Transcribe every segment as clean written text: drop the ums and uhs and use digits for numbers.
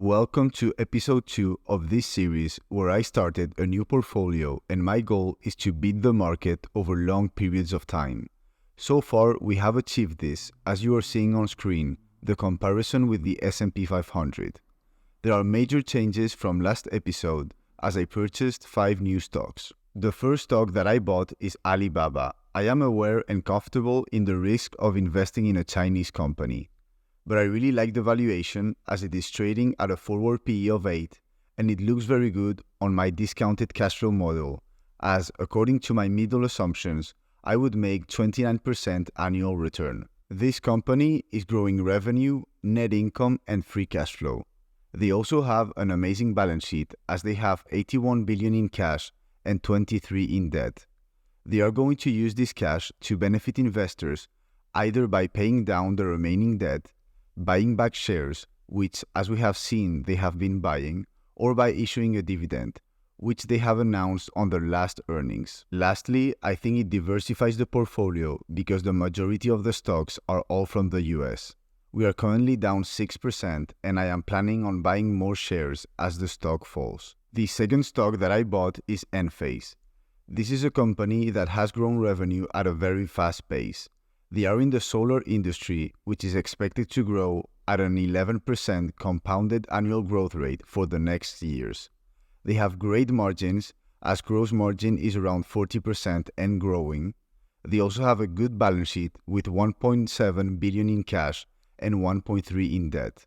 Welcome to episode 2 of this series where I started a new portfolio and my goal is to beat the market over long periods of time. So far, we have achieved this, as you are seeing on screen, the comparison with the S&P 500. There are major changes from last episode as I purchased 5 new stocks. The first stock that I bought is Alibaba. I am aware and comfortable in the risk of investing in a Chinese company. But I really like the valuation as it is trading at a forward PE of 8 and it looks very good on my discounted cash flow model as, according to my middle assumptions, I would make 29% annual return. This company is growing revenue, net income and free cash flow. They also have an amazing balance sheet as they have 81 billion in cash and 23 in debt. They are going to use this cash to benefit investors either by paying down the remaining debt, buying back shares, which as we have seen they have been buying, or by issuing a dividend, which they have announced on their last earnings. Lastly, I think it diversifies the portfolio because the majority of the stocks are all from the US. We are currently down 6% and I am planning on buying more shares as the stock falls. The second stock that I bought is Enphase. This is a company that has grown revenue at a very fast pace. They are in the solar industry, which is expected to grow at an 11% compounded annual growth rate for the next years. They have great margins, as gross margin is around 40% and growing. They also have a good balance sheet with 1.7 billion in cash and 1.3 in debt.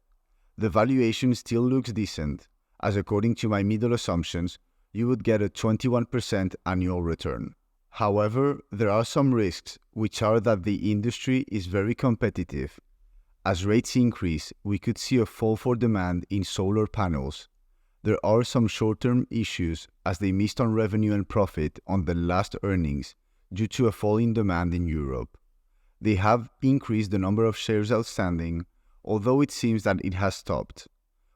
The valuation still looks decent, as according to my middle assumptions, you would get a 21% annual return. However, there are some risks, which are that the industry is very competitive. As rates increase, we could see a fall for demand in solar panels. There are some short-term issues as they missed on revenue and profit on the last earnings due to a fall in demand in Europe. They have increased the number of shares outstanding, although it seems that it has stopped.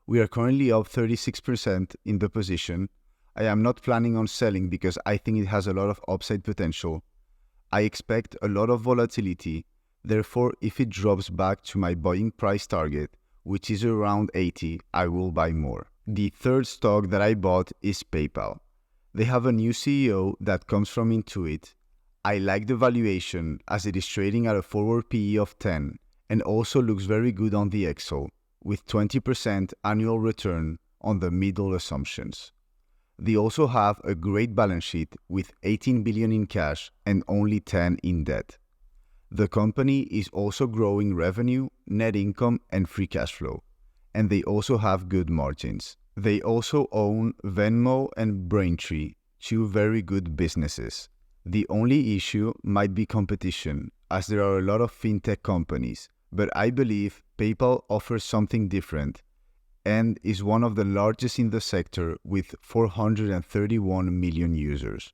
We are currently up 36% in the position. I am not planning on selling because I think it has a lot of upside potential. I expect a lot of volatility, therefore if it drops back to my buying price target, which is around 80, I will buy more. The third stock that I bought is PayPal. They have a new CEO that comes from Intuit. I like the valuation as it is trading at a forward PE of 10 and also looks very good on the Excel with 20% annual return on the middle assumptions. They also have a great balance sheet with 18 billion in cash and only 10 in debt. The company is also growing revenue, net income and free cash flow, and they also have good margins. They also own Venmo and Braintree, two very good businesses. The only issue might be competition, as there are a lot of fintech companies, but I believe PayPal offers something different and is one of the largest in the sector with 431 million users.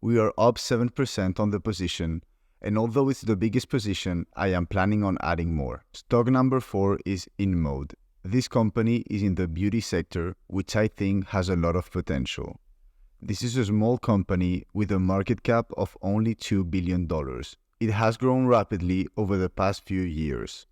We are up 7% on the position, and although it's the biggest position, I am planning on adding more. Stock number 4 is InMode. This company is in the beauty sector, which I think has a lot of potential. This is a small company with a market cap of only $2 billion. It has grown rapidly over the past few years.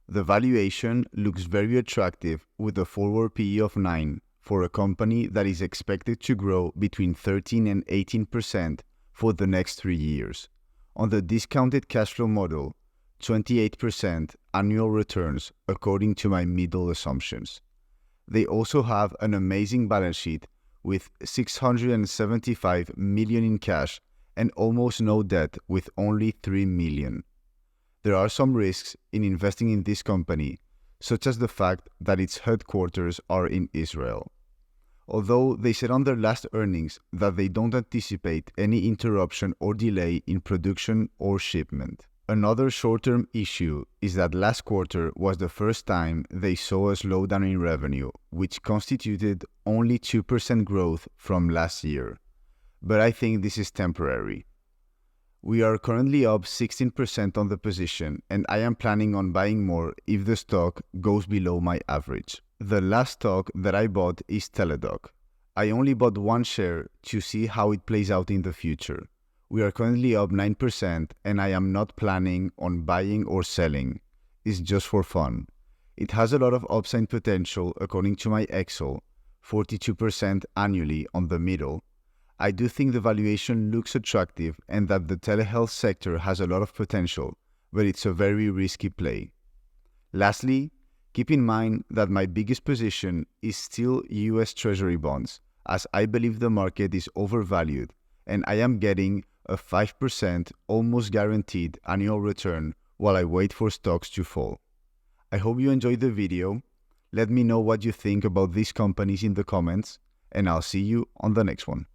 The valuation looks very attractive with a forward PE of 9 for a company that is expected to grow between 13 and 18% for the next 3 years. On the discounted cash flow model, 28% annual returns according to my middle assumptions. They also have an amazing balance sheet with 675 million in cash and almost no debt with only 3 million. There are some risks in investing in this company, such as the fact that its headquarters are in Israel. Although they said on their last earnings that they don't anticipate any interruption or delay in production or shipment. Another short-term issue is that last quarter was the first time they saw a slowdown in revenue, which constituted only 2% growth from last year. But I think this is temporary. We are currently up 16% on the position and I am planning on buying more if the stock goes below my average. The last stock that I bought is Teladoc. I only bought one share to see how it plays out in the future. We are currently up 9% and I am not planning on buying or selling. It's just for fun. It has a lot of upside potential according to my Excel, 42% annually on the middle. I do think the valuation looks attractive and that the telehealth sector has a lot of potential, but it's a very risky play. Lastly, keep in mind that my biggest position is still US Treasury bonds, as I believe the market is overvalued and I am getting a 5% almost guaranteed annual return while I wait for stocks to fall. I hope you enjoyed the video. Let me know what you think about these companies in the comments, and I'll see you on the next one.